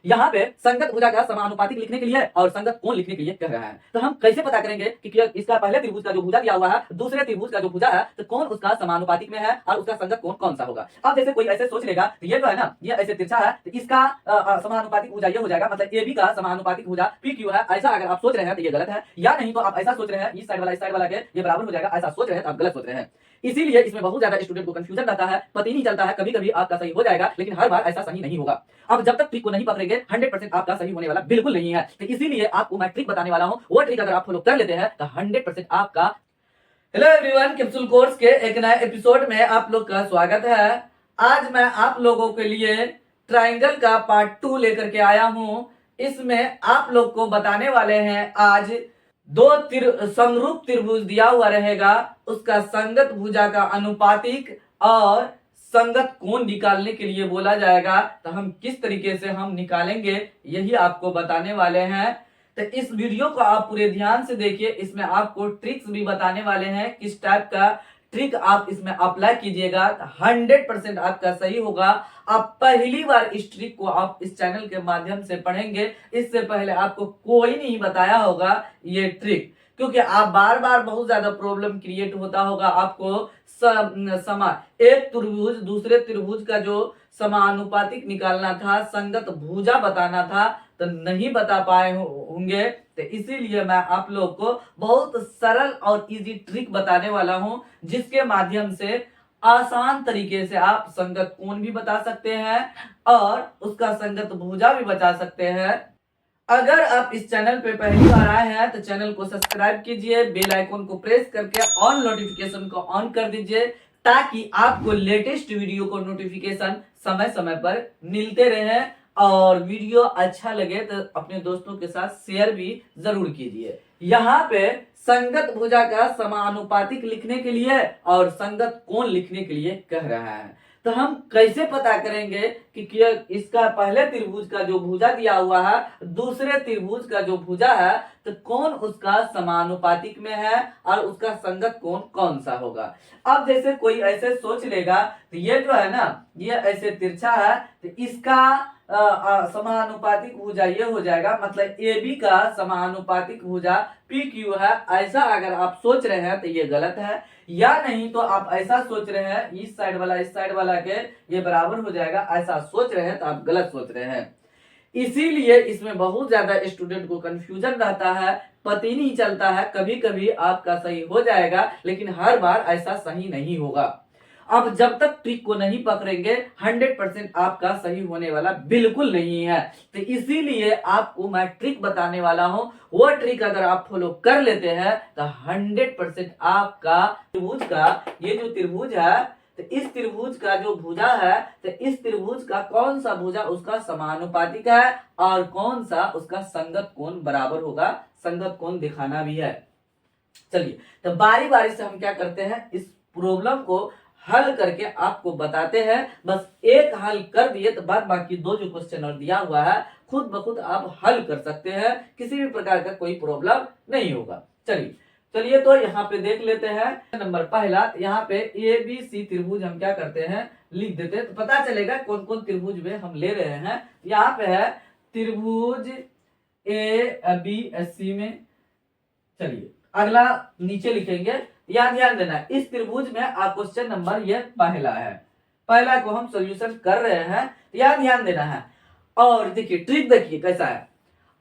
यहाँ पे संगत भुजा का समानुपातिक लिखने के लिए और संगत कोण लिखने के लिए कह रहा है। तो हम कैसे पता करेंगे कि इसका पहले त्रिभुज का जो भुजा दिया हुआ है, दूसरे त्रिभुज का जो भुजा है, तो कौन उसका समानुपातिक में है और उसका संगत कोण कौन सा होगा। अब जैसे कोई ऐसे सोच लेगा, तो ये जो है ना, ये ऐसे तिरछा है, तो इसका समानुपातिक भुजा ये हो जाएगा, मतलब ए बी का समानुपातिक भुजा पी क्यू है। ऐसा अगर आप सोच रहे हैं तो ये गलत है, या नहीं तो आप ऐसा सोच रहे हैं इस साइड वाला के ये बराबर हो जाएगा, ऐसा सोच रहे हैं तो आप गलत सोच रहे हैं। इसीलिए इसमें बहुत ज्यादा स्टूडेंट को कंफ्यूजन रहता है, पता ही नहीं चलता है। कभी कभी आपका सही हो जाएगा लेकिन हर बार ऐसा सही नहीं होगा। अब जब तक ट्रिक को नहीं पकड़ेंगे 100% आपका सही होने वाला बिल्कुल नहीं है। तो इसीलिए आपको मैं ट्रिक बताने वाला हूं, वो ट्रिक अगर आप फॉलो कर लेते हैं तो 100% आपका। हेलो एवरीवन, कैप्सूल कोर्स के एक नए एपिसोड में आप लोग का स्वागत है। आज मैं आप लोगों के लिए ट्राइंगल का पार्ट 2 लेकर के आया हूं। इसमें आप लोग को बताने वाले हैं आज दो समरूप त्रिभुज दिया हुआ रहेगा, उसका संगत भुजा का अनुपातिक और संगत कोण निकालने के लिए बोला जाएगा। तो हम किस तरीके से हम निकालेंगे यही आपको बताने वाले हैं। तो इस वीडियो को आप पूरे ध्यान से देखिए, इसमें आपको ट्रिक्स भी बताने वाले हैं, किस टाइप का ट्रिक आप इसमें अप्लाई कीजिएगा 100% आपका सही होगा। आप पहली बार इस ट्रिक को आप इस चैनल के माध्यम से पढ़ेंगे, इससे पहले आपको कोई नहीं बताया होगा ये ट्रिक, क्योंकि आप बार बार बहुत ज्यादा प्रॉब्लम क्रिएट होता होगा आपको। एक त्रिभुज दूसरे त्रिभुज का जो समानुपातिक निकालना था, संगत भुजा बताना था, तो नहीं बता पाए होंगे। तो इसीलिए मैं आप लोग को बहुत सरल और इजी ट्रिक बताने वाला हूं, जिसके माध्यम से आसान तरीके से आप संगत कोण भी बता सकते हैं और उसका संगत भुजा भी बता सकते हैं। अगर आप इस चैनल पे पहली बार आए हैं तो चैनल को सब्सक्राइब कीजिए, बेल आइकन को प्रेस करके ऑन नोटिफिकेशन को ऑन कर दीजिए, ताकि आपको लेटेस्ट वीडियो को नोटिफिकेशन समय समय पर मिलते रहे। और वीडियो अच्छा लगे तो अपने दोस्तों के साथ शेयर भी जरूर कीजिए। यहाँ पे संगत भुजा का समानुपातिक लिखने के लिए और संगत कोण लिखने के लिए कह रहा है। तो हम कैसे पता करेंगे कि इसका पहले त्रिभुज का जो भुजा दिया हुआ है, दूसरे त्रिभुज का जो भुजा है, तो कौन उसका समानुपातिक में है और उसका संगत कोण कौन सा होगा। अब जैसे कोई ऐसे सोच लेगा, तो ये जो है ना, ये ऐसे तिरछा है, तो इसका समानुपातिक भुजा ये हो जाएगा, मतलब ए बी का समानुपातिक भुजा पी क्यू है। ऐसा अगर आप सोच रहे हैं तो ये गलत है, या नहीं तो आप ऐसा सोच रहे हैं इस साइड वाला के ये बराबर हो जाएगा, ऐसा सोच रहे हैं तो आप गलत सोच रहे हैं। इसीलिए इसमें बहुत ज्यादा स्टूडेंट को कंफ्यूजन रहता है, पता ही नहीं चलता है। कभी कभी आपका सही हो जाएगा लेकिन हर बार ऐसा सही नहीं होगा। अब जब तक ट्रिक को नहीं पकड़ेंगे 100% आपका सही होने वाला बिल्कुल नहीं है। तो इसीलिए आपको मैं ट्रिक बताने वाला हूं, वो ट्रिक अगर आप फॉलो कर लेते हैं तो 100% आपका त्रिभुज का ये जो त्रिभुज है, तो इस त्रिभुज का जो भुजा है, तो इस त्रिभुज का कौन सा भुजा उसका समानुपातिक है और कौन सा उसका संगत कोण बराबर होगा। संगत कोण दिखाना भी है। चलिए, तो बारी बारी से हम क्या करते हैं, इस प्रॉब्लम को हल करके आपको बताते हैं। बस एक हल कर दिए तो बाद बाकी दो जो क्वेश्चन और दिया हुआ है खुद ब खुद आप हल कर सकते हैं, किसी भी प्रकार का कोई प्रॉब्लम नहीं होगा। चलिए तो यहाँ पे देख लेते हैं। नंबर पहला, यहाँ पे ए बी सी त्रिभुज हम क्या करते हैं, लिख देते हैं, तो पता चलेगा कौन कौन त्रिभुज में हम ले रहे हैं। यहाँ पे है त्रिभुज ए बी सी में। चलिए अगला नीचे लिखेंगे, यहाँ ध्यान देना है, इस त्रिभुज में क्वेश्चन नंबर ये पहला है, पहला को हम सॉल्यूशन कर रहे हैं, यहाँ ध्यान देना है। और देखिए ट्रिक देखिए कैसा है,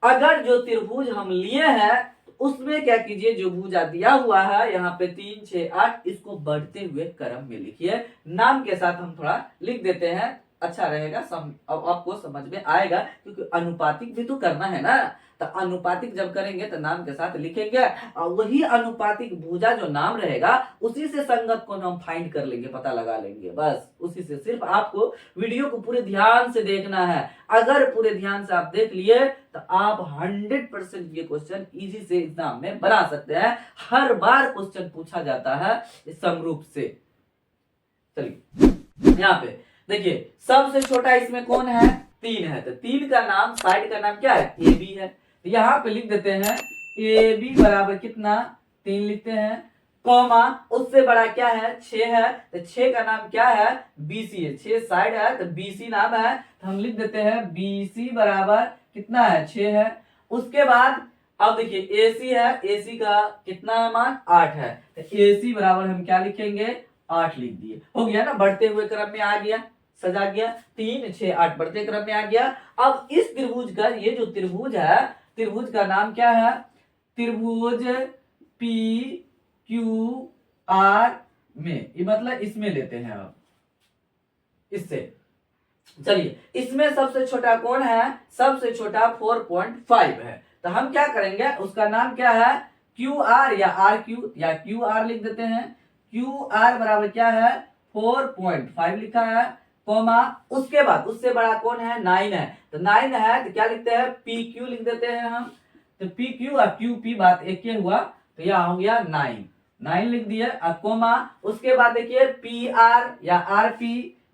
अगर जो त्रिभुज हम लिए हैं तो उसमें क्या कीजिए, जो भुजा दिया हुआ है यहाँ पे 3 6 8, इसको बढ़ते हुए क्रम में लिखिए। नाम के साथ हम थोड़ा लिख देते हैं, अच्छा रहेगा, अब आपको समझ में आएगा, क्योंकि अनुपातिक भी तो करना है ना। तो अनुपातिक जब करेंगे तो नाम के साथ लिखेंगे, और वही अनुपातिक भुजा जो नाम रहेगा उसी से संगत को हम फाइंड कर लेंगे, पता लगा लेंगे। बस उसी से, सिर्फ आपको वीडियो को पूरे ध्यान से देखना है। अगर पूरे ध्यान से आप देख लिए तो आप 100% ये क्वेश्चन इजी से एग्जाम में बना सकते हैं। हर बार क्वेश्चन पूछा जाता है इस समरूप से। चलिए यहाँ पे देखिए, सबसे छोटा इसमें कौन है, 3 है, तो 3 का नाम, साइड का नाम क्या है, ए बी है। तो यहाँ पे लिख देते हैं ए बी बराबर कितना, 3 लिखते हैं। कॉमा उससे बड़ा क्या है 6 है, तो 6 का नाम क्या है BC है, 6 साइड है तो BC नाम है, तो हम लिख देते हैं BC बराबर कितना है 6 है। उसके बाद अब देखिए AC है, AC का कितना मान 8 है, तो AC बराबर हम क्या लिखेंगे 8 लिख दिए, हो गया ना, बढ़ते हुए क्रम में आ गया, सजा गया, 3 6 8 बढ़ते क्रम में आ गया। अब इस त्रिभुज का ये जो त्रिभुज है, त्रिभुज का नाम क्या है, त्रिभुज PQR में, ये मतलब इसमें लेते हैं अब इससे। चलिए इसमें सबसे छोटा कौन है, सबसे छोटा 4.5 है, तो हम क्या करेंगे, उसका नाम क्या है QR या RQ या QR लिख देते हैं। QR बराबर क्या है 4.5 लिखा है, कॉमा उसके बाद उससे बड़ा कौन है 9 है, तो 9 है तो क्या लिखते हैं PQ लिख देते हैं हम, तो PQ और QP बात एक ही हुआ, तो यह हो गया 9 लिख दिए, अब कोमा उसके बाद देखिए PR या RP,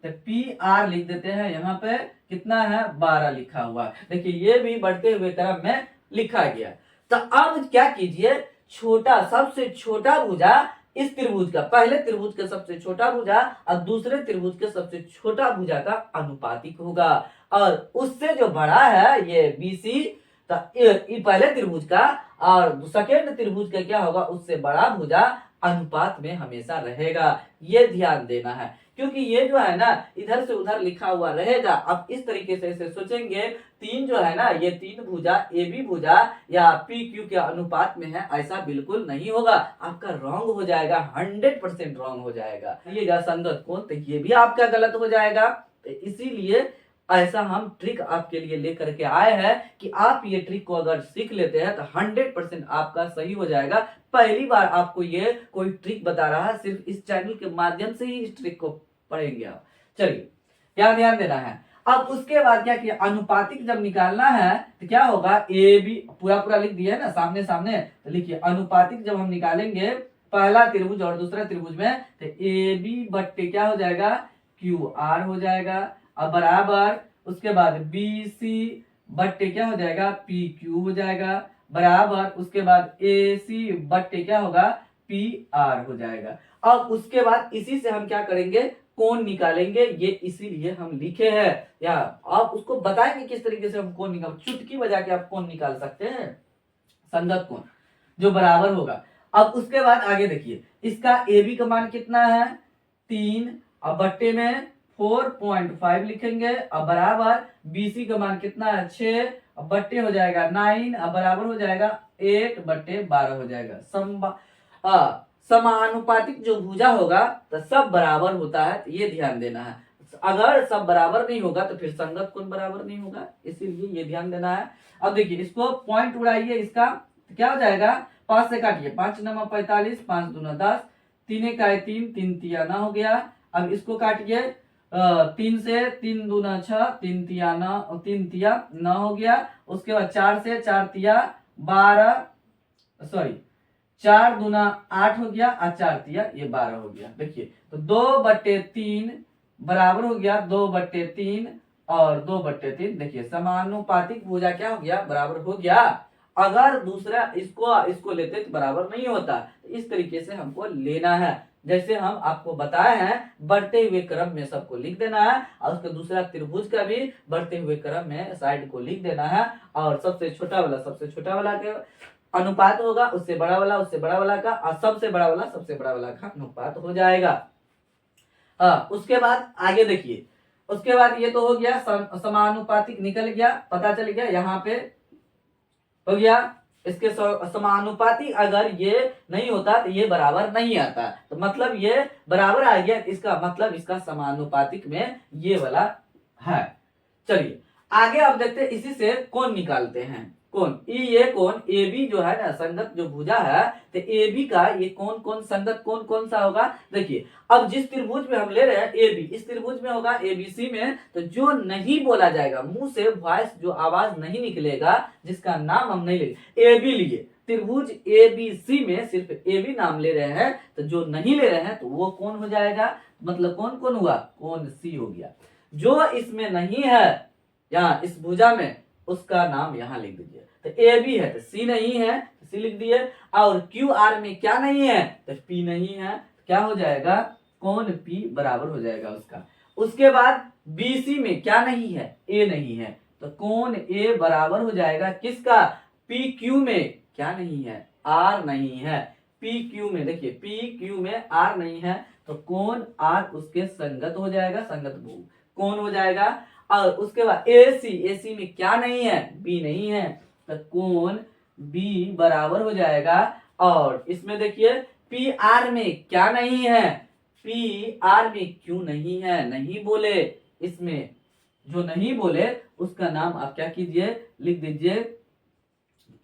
तो PR लिख देते हैं, यहाँ पे कितना है 12 लिखा हुआ, देखिए ये भी बढ़ते हुए क्रम में लिखा गया। तो अब क्या कीजिए, छोटा सबसे छोटा भुजा इस त्रिभुज का, पहले त्रिभुज का सबसे छोटा भुजा और दूसरे त्रिभुज के सबसे छोटा भुजा का अनुपातिक होगा, और उससे जो बड़ा है ये BC, तो ये पहले त्रिभुज का और सेकेंड त्रिभुज का क्या होगा, उससे बड़ा भुजा अनुपात में हमेशा रहेगा, ये ध्यान देना है, क्योंकि ये जो है ना इधर से उधर लिखा हुआ रहेगा। अब इस तरीके से इसे सोचेंगे, तीन जो है ना ये तीन भुजा AB भुजा या PQ के अनुपात में है, ऐसा बिल्कुल नहीं होगा, आपका रॉन्ग हो जाएगा, 100% रॉन्ग हो जाएगा, ये संगत कोण, तो ये भी आपका गलत हो जाएगा। तो इसीलिए ऐसा हम ट्रिक आपके लिए लेकर के आए हैं कि आप ये ट्रिक को अगर सीख लेते हैं तो 100% आपका सही हो जाएगा। पहली बार आपको ये कोई ट्रिक बता रहा है, सिर्फ इस चैनल के माध्यम से ही इस ट्रिक को पढ़ेंगे आप। चलिए क्या ध्यान देना है, अब उसके बाद क्या किया, अनुपातिक जब निकालना है तो क्या होगा, AB पूरा लिख दिया है ना सामने सामने, तो लिखिए अनुपातिक जब हम निकालेंगे पहला त्रिभुज और दूसरा त्रिभुज में, तो AB बट्टे क्या हो जाएगा QR हो जाएगा, अब बराबर उसके बाद BC बट्टे क्या हो जाएगा PQ हो जाएगा, बराबर उसके बाद AC बट्टे क्या होगा PR हो जाएगा। अब उसके बाद इसी से हम क्या करेंगे, कोण निकालेंगे, ये इसीलिए हम लिखे हैं, या आप उसको बताएंगे किस तरीके से हम कोण निकाल, चुटकी बजा के आप कोण निकाल सकते हैं, संगत कोण जो बराबर होगा। अब उसके बाद आगे देखिए, इसका AB का मान कितना है 3, अब बट्टे में 4.5 लिखेंगे, अब बराबर BC का मान कितना है 6, अब बट्टे हो जाएगा 9, अब बराबर हो जाएगा 8/12 हो जाएगा। समानुपातिक जो भुजा होगा तो सब बराबर होता है, तो ये ध्यान देना है, अगर सब बराबर नहीं होगा तो फिर संगत कोण बराबर नहीं होगा, इसीलिए ये ध्यान देना है। अब देखिए इसको पॉइंट उड़ाइए, इसका तो क्या हो जाएगा 5 से काटिए, 5 9 45, 5 दूना 10, 3 1 3, 3 तिया 9 हो गया। अब इसको काटिए 3 से 3 दूना 6, 3 तिया 9, 3 तिया 9 हो गया। उसके बाद 4 से 4 तिया 12, सॉरी 4 दूना 8 हो गया और 4 तिया ये 12 हो गया। देखिए तो 2/3 बराबर हो गया 2/3 और 2/3, देखिए समानुपातिक भुजा क्या हो गया बराबर हो गया। अगर दूसरा इसको लेते तो बराबर नहीं होता, तो इस तरीके से हमको लेना है, जैसे हम आपको बताए हैं बढ़ते हुए क्रम में सबको लिख देना है, और उसका दूसरा त्रिभुज का भी बढ़ते हुए क्रम में साइड को लिख देना है, और सबसे छोटा वाला के अनुपात होगा उससे बड़ा वाला का, और सबसे बड़ा वाला का अनुपात हो जाएगा। उसके बाद आगे देखिए, उसके बाद ये तो हो गया समानुपातिक निकल गया, पता चल गया यहाँ पे हो गया। इसके समानुपाती अगर ये नहीं होता तो ये बराबर नहीं आता, तो मतलब ये बराबर आ गया, इसका मतलब इसका समानुपातिक में ये वाला है। चलिए आगे अब देखते हैं, इसी से कोण निकालते हैं। कोण ये कोण AB जो है ना संगत जो भुजा है, तो AB का ये कोण संगत कोण कौन सा होगा, देखिए अब जिस त्रिभुज में हम ले रहे हैं AB, इस त्रिभुज में होगा ABC में, तो जो नहीं बोला जाएगा मुंह से वॉइस जो आवाज नहीं निकलेगा, जिसका नाम हम नहीं ले AB लिए, त्रिभुज ABC में सिर्फ AB नाम ले रहे हैं, तो जो नहीं ले रहे हैं तो वो कौन हो जाएगा, मतलब कौन हुआ, कोण C हो गया। जो इसमें नहीं है यहाँ इस भुजा में उसका नाम यहाँ लिख दीजिए। तो ए बी है तो सी नहीं है, तो सी लिख दिए। और क्यू आर में क्या नहीं है, तो पी नहीं है, क्या हो जाएगा, कौन पी बराबर हो जाएगा उसका। उसके बाद बीसी में क्या नहीं है, ए नहीं है, तो कौन ए बराबर हो जाएगा किसका, पी क्यू में क्या नहीं है, आर नहीं है। पी क्यू में देखिए, पी क्यू में आर नहीं है, तो कौन आर उसके संगत हो जाएगा, संगत बहु कौन हो जाएगा। और उसके बाद एसी, एसी में क्या नहीं है, बी नहीं है, तो कौन बी बराबर हो जाएगा। और इसमें देखिए पी आर में क्या नहीं है, पी आर में क्यों नहीं है, नहीं बोले, इसमें जो नहीं बोले उसका नाम आप क्या कीजिए, लिख दीजिए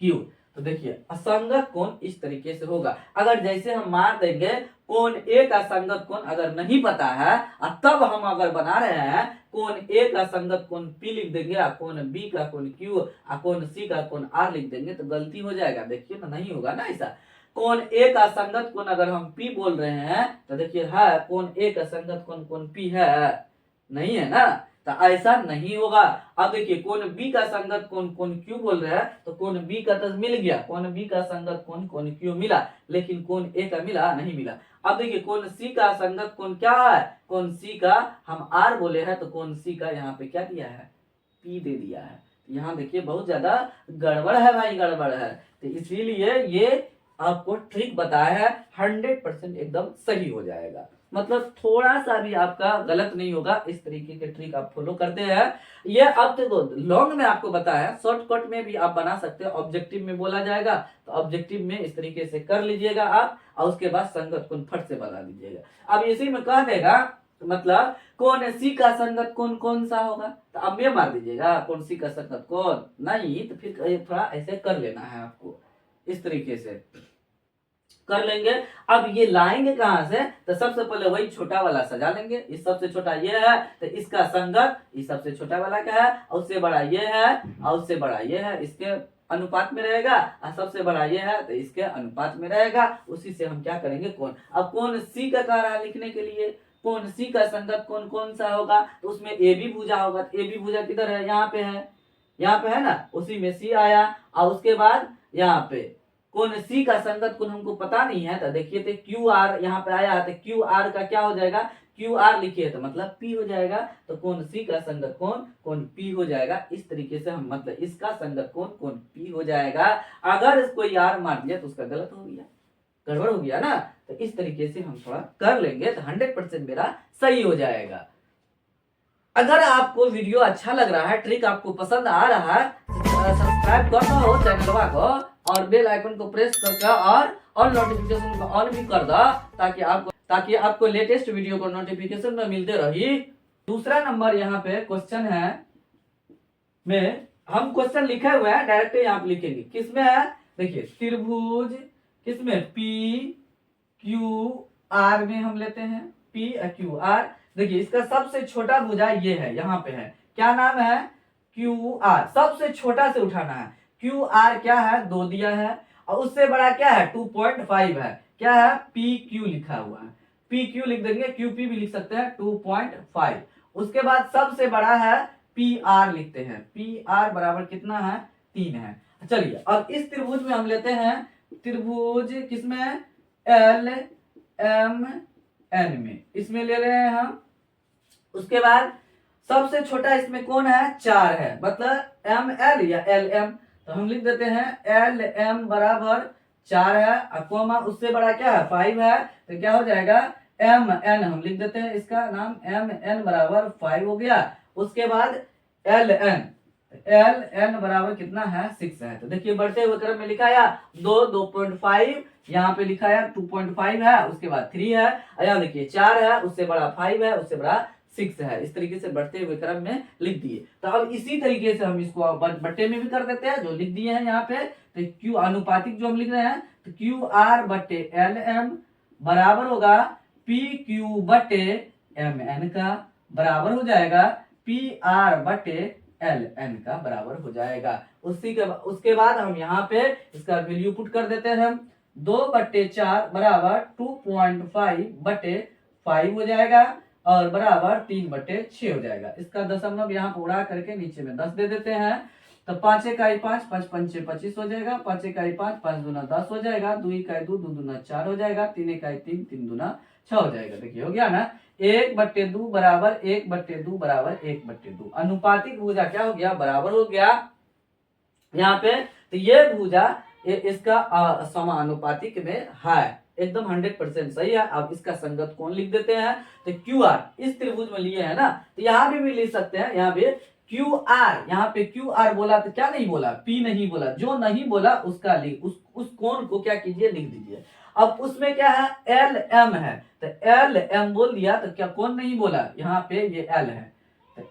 क्यू। तो देखिए असंगत कोण इस तरीके से होगा। अगर जैसे हम मार देंगे कोण ए का संगत कोण अगर नहीं पता है और तब हम अगर बना रहे हैं कोण ए का संगत कोण पी लिख देंगे और कोण बी का कोण क्यू और कोण सी का कोण आर लिख देंगे तो गलती हो जाएगा। देखिए ना, नहीं होगा ना ऐसा। कोण ए का संगत कोण अगर हम पी बोल रहे हैं तो देखिए है कोण ए का संगत कोण कोण पी है, नहीं है ना, तो ऐसा नहीं होगा। अब देखिए कोण बी का संगत कोण कोण क्यू बोल रहे हैं तो कोण बी का तो मिल गया, कोण बी का संगत कोण कोण क्यू मिला, लेकिन कोण ए का मिला नहीं मिला। अब देखिए कोण सी का संगत कोण क्या है, कोण सी का हम आर बोले हैं तो कोण सी का यहाँ पे क्या दिया है, पी दे दिया है। यहाँ देखिए बहुत ज्यादा गड़बड़ है भाई, गड़बड़ है। तो इसीलिए ये आपको ट्रिक बताया है, 100% एकदम सही हो जाएगा। मतलब थोड़ा सा भी आपका गलत नहीं होगा, इस तरीके के ट्रिक आप फॉलो करते हैं। ये अब देखो लॉन्ग में आपको बताया, शॉर्टकट में भी आप बना सकते हो, ऑब्जेक्टिव में बोला जाएगा तो ऑब्जेक्टिव में इस तरीके से कर लीजिएगा आप, और उसके बाद संगत कोण फट से बता दीजिएगा। अब इसी में कह देगा मतलब कोण सी का संगत कोण कौन सा होगा, तो अब ये मार दीजिएगा कोण सी का संगत कोण नहीं, तो फिर थोड़ा ऐसे कर लेना है आपको, इस तरीके से कर लेंगे। अब ये लाएंगे कहां से, तो सबसे पहले वही छोटा वाला सजा लेंगे। इस सबसे छोटा ये है तो इसका संगत इस सबसे छोटा वाला का है, और उससे बड़ा ये है और उससे बड़ा ये है, इसके अनुपात में रहेगा, और सबसे बड़ा ये है तो इसके अनुपात में रहेगा। उसी से हम क्या करेंगे कोण। अब कोण सी का कह रहा है लिखने के लिए, कोण सी का संगत कोण कौन सा होगा, तो उसमें ए बी भुजा होगा। तो ए बी भुजा किधर है, यहाँ पे है, यहाँ पे है ना, उसी में सी आया। और उसके बाद यहाँ पे कोण सी का संगत कोण हमको पता नहीं है, तो देखिए तो क्यू आर यहाँ पे आया है, तो क्यू आर का क्या हो जाएगा, क्यू आर लिखिए तो मतलब पी हो जाएगा। तो कोण सी का संगत कोण कोण पी हो जाएगा। इस तरीके से हम मतलब इसका संगत कोण कोण पी हो जाएगा। अगर इसको आर मार दिया तो उसका गलत हो गया, गड़बड़ हो गया ना। तो इस तरीके से हम थोड़ा कर लेंगे तो 100% मेरा सही हो जाएगा। अगर आपको वीडियो अच्छा लग रहा है, ट्रिक आपको पसंद आ रहा है, सब्सक्राइब कर दो चैनलवा को और बेल आइकन को प्रेस करके और नोटिफिकेशन को ऑन भी कर दो, ताकि आपको लेटेस्ट वीडियो को नोटिफिकेशन में मिलते रही। दूसरा नंबर यहाँ पे क्वेश्चन है में हम क्वेश्चन लिखे हुए हैं, डायरेक्ट यहाँ पे लिखेंगे। किसमें है, देखिए त्रिभुज किसमें पी क्यू आर में हम लेते हैं, पी क्यू आर। देखिए इसका सबसे छोटा भुजा ये है, यहाँ पे है, क्या नाम है, क्यू आर। सबसे छोटा से उठाना है। क्यू आर क्या है, 2 दिया है, और उससे बड़ा क्या है 2.5 है, क्या है पी क्यू लिखा हुआ है, पी क्यू लिख देंगे, क्यू पी भी लिख सकते हैं 2.5। उसके बाद सबसे बड़ा है पी आर लिखते हैं, पी आर बराबर कितना है 3 है। चलिए अब इस त्रिभुज में हम लेते हैं, त्रिभुज किसमें, एल एम एन में, इसमें ले रहे हैं हम। उसके बाद सबसे छोटा इसमें कौन है, 4 है, मतलब एम एल या एल एम, तो हम लिख देते हैं एल एम बराबर 4 है, अकोमा उससे बड़ा क्या है 5 है, तो क्या हो जाएगा एम एन, हम लिख देते हैं इसका नाम एम एन बराबर 5 हो गया। उसके बाद एल एन बराबर कितना है 6 है। तो देखिए बढ़ते हुए क्रम में लिखा है 2.5, यहाँ पे लिखा है 2.5 है, उसके बाद 3 है, यहाँ देखिए 4 है, उससे बड़ा 5 है, उससे बड़ा 6 है। इस तरीके से बढ़ते हुए क्रम में लिख दिए। तो अब इसी तरीके से हम इसको बट्टे में भी कर देते हैं, जो लिख दिए हैं यहाँ पे। तो क्यू अनुपातिक जो हम लिख रहे हैं, तो क्यू आर बट्टे एल एम बराबर होगा पी क्यू बट्टे एम एन का, बराबर हो जाएगा पी आर बट्टे एल एन का बराबर हो जाएगा। उसके बाद हम यहाँ पे इसका वैल्यू पुट कर देते हैं हम, 2/4 बराबर 2.5/5 हो जाएगा, और बराबर 3/6 हो जाएगा। इसका दशमलव यहाँ पे उड़ा करके नीचे में 10 दे देते हैं। तो 5 इकाई 5, 5 पंचे 25 हो जाएगा, 5 इकाई 5, 5 दूना 10 हो जाएगा, 2 इकाई 2, 2 दूना 4 हो जाएगा, 3 इकाई 3, 3 दूना 6 हो जाएगा। देखिए हो गया ना, 1/2 बराबर 1/2 बराबर 1/2। अनुपातिक भुजा क्या हो गया, बराबर हो गया यहाँ पे। तो ये भुजा इसका समानुपातिक में है, एकदम 100% सही है। अब इसका संगत कोण लिख देते हैं। तो क्यू आर इस त्रिभुज में लिए है ना, तो यहाँ भी लिख सकते हैं। यहाँ पे क्यू आर, यहाँ पे क्यू आर बोला तो क्या नहीं बोला, पी नहीं बोला, जो नहीं बोला उसका लिख, उस कोण को क्या कीजिए, लिख दीजिए। अब उसमें क्या है, एल एम है, तो एल एम बोल दिया तो क्या कोण नहीं बोला, यहाँ पे ये एल है, तो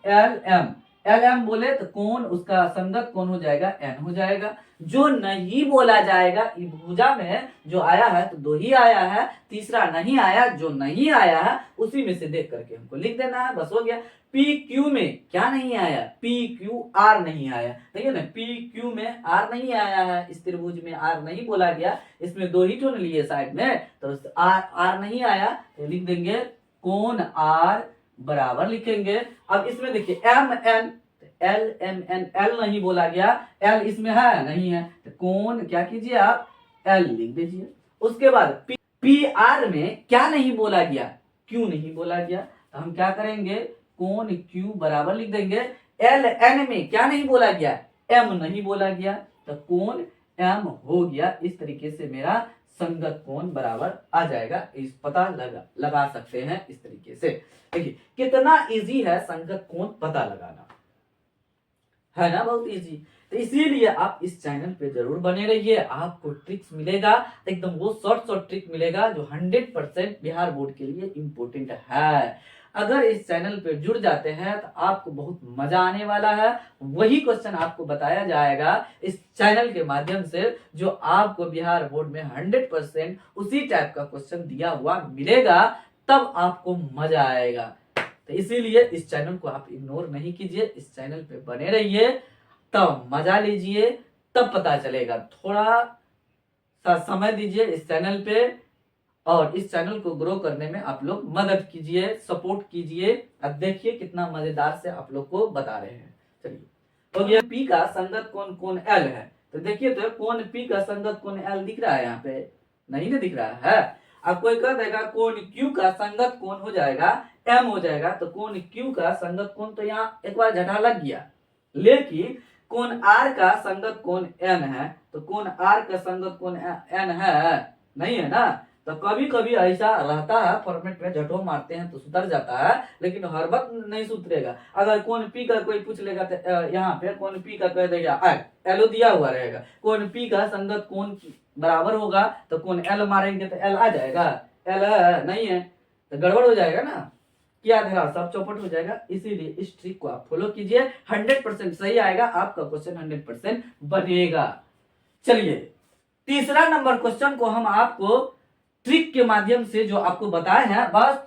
एल एम बोले तो कोण उसका संगत कोण हो जाएगा एन हो जाएगा। जो नहीं बोला जाएगा इस भुजा में, जो आया है तो 2 ही आया है, तीसरा नहीं आया, जो नहीं आया है उसी में से देख करके हमको लिख देना है, बस हो गया। पी क्यू में क्या नहीं आया, पी क्यू आर नहीं आया, देखिए ना, पी क्यू में आर नहीं आया है, इस त्रिभुज में आर नहीं बोला गया, इसमें 2 ही ठोन लिए साइड में, तो आर नहीं आया, तो लिख देंगे कोण आर बराबर लिखेंगे। अब इसमें देखिए M N, L M N, L नहीं बोला गया, एल इसमें है नहीं है, तो कोण क्या कीजिए आप, एल लिख दीजिए। उसके बाद पी आर में क्या नहीं बोला गया, क्यू नहीं बोला गया, तो हम क्या करेंगे, कोण क्यू बराबर लिख देंगे। एल एन में क्या नहीं बोला गया, एम नहीं बोला गया, तो कोण एम हो गया। इस तरीके से मेरा संगत कोण बराबर आ जाएगा, इस पता लगा सकते हैं इस तरीके से। देखिए कितना इजी है संगत कोण पता लगाना, है ना, बहुत इजी। तो इसीलिए आप इस चैनल पे जरूर बने रहिए, आपको ट्रिक्स मिलेगा, एकदम वो शॉर्ट ट्रिक मिलेगा जो 100% बिहार बोर्ड के लिए इम्पोर्टेंट है। अगर इस चैनल पे जुड़ जाते हैं तो आपको बहुत मजा आने वाला है। वही क्वेश्चन आपको बताया जाएगा इस चैनल के माध्यम से, जो आपको बिहार बोर्ड में 100% उसी टाइप का क्वेश्चन दिया हुआ मिलेगा, तब आपको मजा आएगा। तो इसीलिए इस चैनल को आप इग्नोर नहीं कीजिए, इस चैनल पे बने रहिए, तब मजा लीजिए, तब पता चलेगा। थोड़ा सा समय दीजिए इस चैनल पे, और इस चैनल को ग्रो करने में आप लोग मदद कीजिए, सपोर्ट कीजिए। अब देखिए कितना मजेदार से आप लोग को बता रहे हैं। चलिए तो ये पी का संगत कोण कोण एल है, तो देखिए तो कोण पी का संगत कोण एल दिख रहा है, यहाँ पे नहीं ना दिख रहा है। अब कोई कह देगा कोण क्यू का संगत कोण हो जाएगा एम हो जाएगा, तो कोण क्यू का संगत कोण तो यहाँ एक बार झटा लग गया, लेकिन कोण आर का संगत कोण एन है, तो कोण आर का संगत कोण एन है नहीं है ना। तो कभी कभी ऐसा रहता है, फॉर्मेट में झटो मारते हैं तो सुधर जाता है, लेकिन हर वक्त नहीं सुधरेगा। अगर कोण पी का कोई पूछ लेगा तो यहाँ पे कोण पी का कह देगा एलो दिया हुआ रहेगा, कोण पी का संगत कोण बराबर होगा, तो कोण एल मारेंगे तो एल आ जाएगा, एल नहीं है तो गड़बड़ हो जाएगा ना, क्या धरा सब चौपट हो जाएगा। इसीलिए इस ट्रिक को आप फॉलो कीजिए, 100% सही आएगा, आपका क्वेश्चन 100% बनेगा। चलिए तीसरा नंबर क्वेश्चन को हम आपको ट्रिक के माध्यम से जो आपको बताए हैं, बस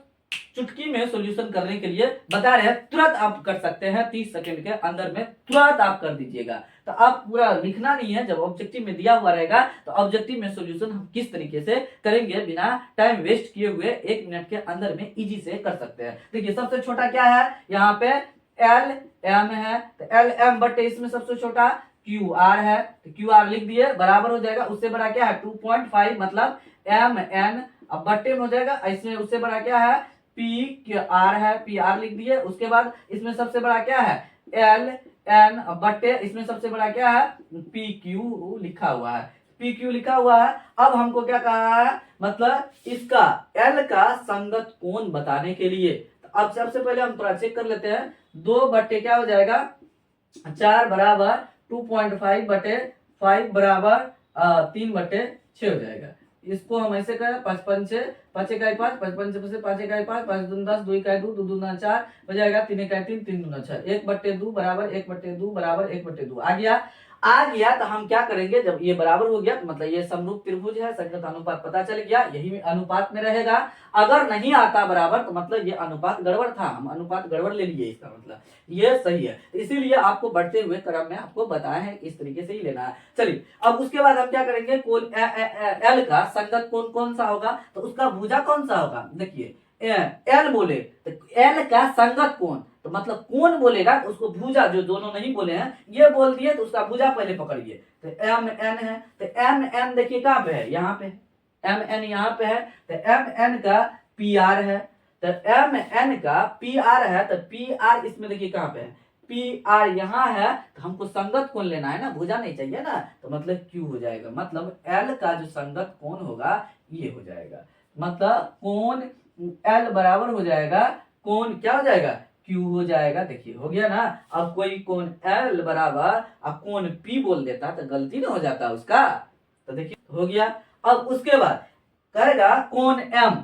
चुटकी में सॉल्यूशन करने के लिए बता रहे हैं, तुरंत आप कर सकते हैं, 30 सेकंड के अंदर में तुरंत आप कर दीजिएगा। तो आप पूरा लिखना नहीं है, जब ऑब्जेक्टिव में दिया हुआ रहेगा तो ऑब्जेक्टिव में सॉल्यूशन हम किस तरीके से करेंगे बिना टाइम वेस्ट किए हुए 1 मिनट के अंदर में इजी से कर सकते हैं। देखिए सबसे छोटा क्या है, यहाँ पे एल एम है, तो एल एम बटे इसमें सबसे छोटा क्यू आर है, तो क्यू आर लिख दिए, बराबर हो जाएगा, उससे बड़ा क्या है 2.5, मतलब एम एन, अब बट्टे में हो जाएगा, इसमें उससे बड़ा क्या है पी क्यू आर है, पी आर लिख दिए। उसके बाद इसमें सबसे बड़ा क्या है एल एन बट्टे, इसमें सबसे बड़ा क्या है पी क्यू लिखा हुआ है, पी क्यू लिखा हुआ है। अब हमको क्या कहा है, मतलब इसका एल का संगत कोण बताने के लिए। अब सबसे पहले हम थोड़ा चेक कर लेते हैं, 2 बट्टे क्या हो जाएगा 4 बराबर 2.5 बटे 5 बराबर 3/6 हो जाएगा। इसको हम ऐसे करें 5 पंचे 5 इकाई 5, 5 पंचे से 5 इकाई 5, 5 दूनी 10, 2 इकाई 2, 2 दूना 4 हो जाएगा, 3 इकाई 3, 3 दूना 6, 1/2 बराबर 1/2 बराबर 1/2 आ गया। तो हम क्या करेंगे, जब ये बराबर हो गया तो मतलब ये समरूप त्रिभुज है, संगत अनुपात पता चल गया, यही अनुपात में रहेगा। अगर नहीं आता बराबर तो मतलब ये अनुपात गड़बड़ था, हम अनुपात गड़बड़ ले लिए, इसका मतलब ये सही है। इसीलिए आपको बढ़ते हुए क्रम में आपको बताया है, इस तरीके से ही लेना है। चलिए अब उसके बाद हम क्या करेंगे, कोण एल का संगत कोण कौन सा होगा, तो उसका भुजा कौन सा होगा। देखिए एल बोले तो एल का संगत कोण, तो मतलब कोण बोलेगा तो उसको भुजा, जो दोनों नहीं बोले हैं ये बोल दिए तो उसका भुजा पहले पकड़िए। तो एम एन है, तो एम एन देखिए कहाँ पे है, यहाँ पे एम एन यहाँ पे है, तो एम एन का पी आर है, तो एम एन का पी आर है, तो पी आर इसमें देखिए कहाँ पे है, पी आर यहाँ है, तो हमको संगत कोण लेना है ना, भुजा नहीं चाहिए ना, तो मतलब क्यू हो जाएगा, मतलब एल का जो संगत कोण होगा ये हो जाएगा, मतलब कोण एल बराबर हो जाएगा कोण क्या हो जाएगा, क्यू हो जाएगा। देखिए हो गया ना। अब कोई कोण एल बराबर अब कोण पी बोल देता तो गलती ना हो जाता उसका, तो देखिए हो गया। अब उसके बाद करेगा कोण एम,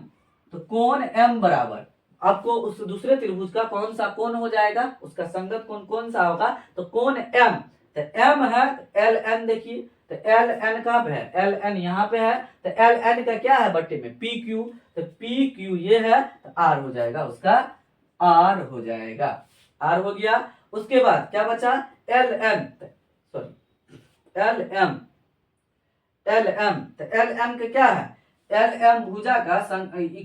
तो कोण एम बराबर आपको उस दूसरे त्रिभुज का कौन सा कोण हो जाएगा, उसका संगत कोण कौन सा होगा, तो कोण एम, तो एम है एल एन, देखिए तो एल एन कहाँ पे है, एल एन यहाँ पे है, तो एल एन का क्या है बट्टे में पी क्यू, तो पी क्यू ये है, तो आर हो जाएगा उसका, आर हो जाएगा, आर हो गया। उसके बाद क्या बचा, L M, sorry L M, L M, तो एल एम का क्या है, एल एम भुजा का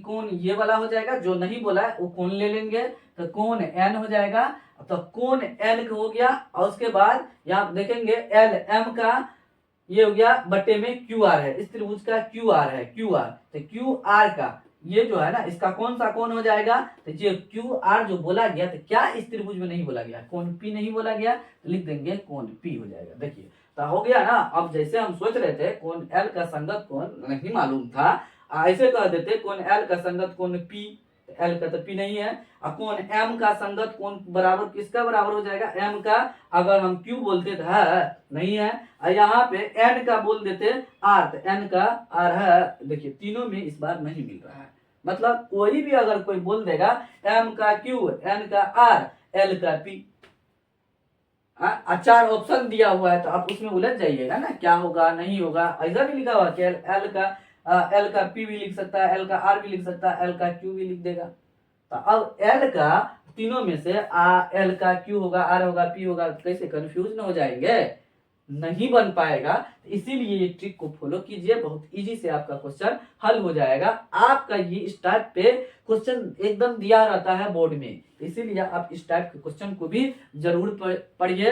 कोण ये वाला हो जाएगा, जो नहीं बोला है वो कोण ले लेंगे, तो कोण एन हो जाएगा, तो कोण एन का हो गया। और उसके बाद यहाँ देखेंगे एल एम का ये हो गया बट्टे में क्यू आर है, इस त्रिभुज का क्यू आर है, क्यू आर, तो क्यू आर का ये जो है ना इसका कौन सा कोण हो जाएगा, तो ये क्यू आर जो बोला गया, तो क्या इस त्रिभुज में नहीं बोला गया, कोण पी नहीं बोला गया, तो लिख देंगे कोण पी हो जाएगा। देखिए तो हो गया ना। अब जैसे हम सोच रहे थे कोण एल का संगत कोण नहीं मालूम था, ऐसे कह देते कोण एल का संगत कोण पी, एल का तो पी नहीं है, और कोण एम का संगत कोण बराबर किसका बराबर हो जाएगा, एम का, अगर हम क्यू बोलते तो है नहीं है, और यहाँ पे एन का बोल देते आर, तो एन का आर है। देखिए तीनों में इस बार नहीं मिल रहा है, मतलब कोई भी अगर कोई बोल देगा एम का क्यू, एन का आर, एल का पी, चार ऑप्शन दिया हुआ है तो आप उसमें उलझ जाइएगा ना, क्या होगा नहीं होगा। ऐसा भी लिखा हुआ कि एल का पी भी लिख सकता है, एल का आर भी लिख सकता है, एल का क्यू भी लिख देगा। तो अब एल का तीनों में से एल का क्यू होगा, आर होगा, पी होगा, कैसे कंफ्यूज न हो जाएंगे, नहीं बन पाएगा। इसीलिए ये ट्रिक को फॉलो कीजिए, बहुत इजी से आपका क्वेश्चन हल हो जाएगा। आपका ये इस टाइप पे क्वेश्चन एकदम दिया रहता है बोर्ड में, इसीलिए आप इस टाइप के क्वेश्चन को भी जरूर पढ़िए।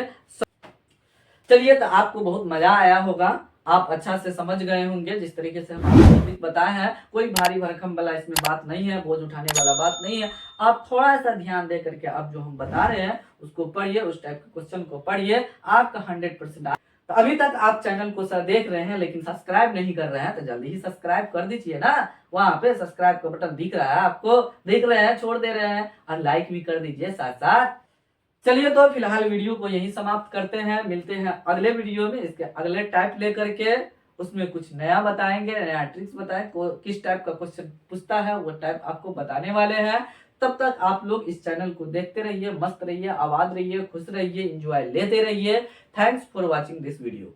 चलिए तो आपको बहुत मजा आया होगा, आप अच्छा से समझ गए होंगे जिस तरीके से हम आपको बताए हैं। कोई भारी भरकम वाला इसमें बात नहीं है, बोझ उठाने वाला बात नहीं है। आप थोड़ा सा ध्यान दे करके आप जो हम बता रहे हैं उसको पढ़िए, उस टाइप के क्वेश्चन को पढ़िए, आपका 100%। तो अभी तक आप चैनल को सर देख रहे हैं लेकिन सब्सक्राइब नहीं कर रहे हैं, तो जल्दी ही सब्सक्राइब कर दीजिए ना। वहां पे सब्सक्राइब का बटन दिख रहा है आपको, देख रहे हैं, छोड़ दे रहे हैं, और लाइक भी कर दीजिए साथ साथ। चलिए तो फिलहाल वीडियो को यही समाप्त करते हैं, मिलते हैं अगले वीडियो में इसके अगले टाइप लेकर के, उसमें कुछ नया बताएंगे, नया ट्रिक्स बताएं, किस टाइप का क्वेश्चन पूछता है वो टाइप आपको बताने वाले हैं। तब तक आप लोग इस चैनल को देखते रहिए, मस्त रहिए, आबाद रहिए, खुश रहिए, एंजॉय लेते रहिए। Thanks for watching this video.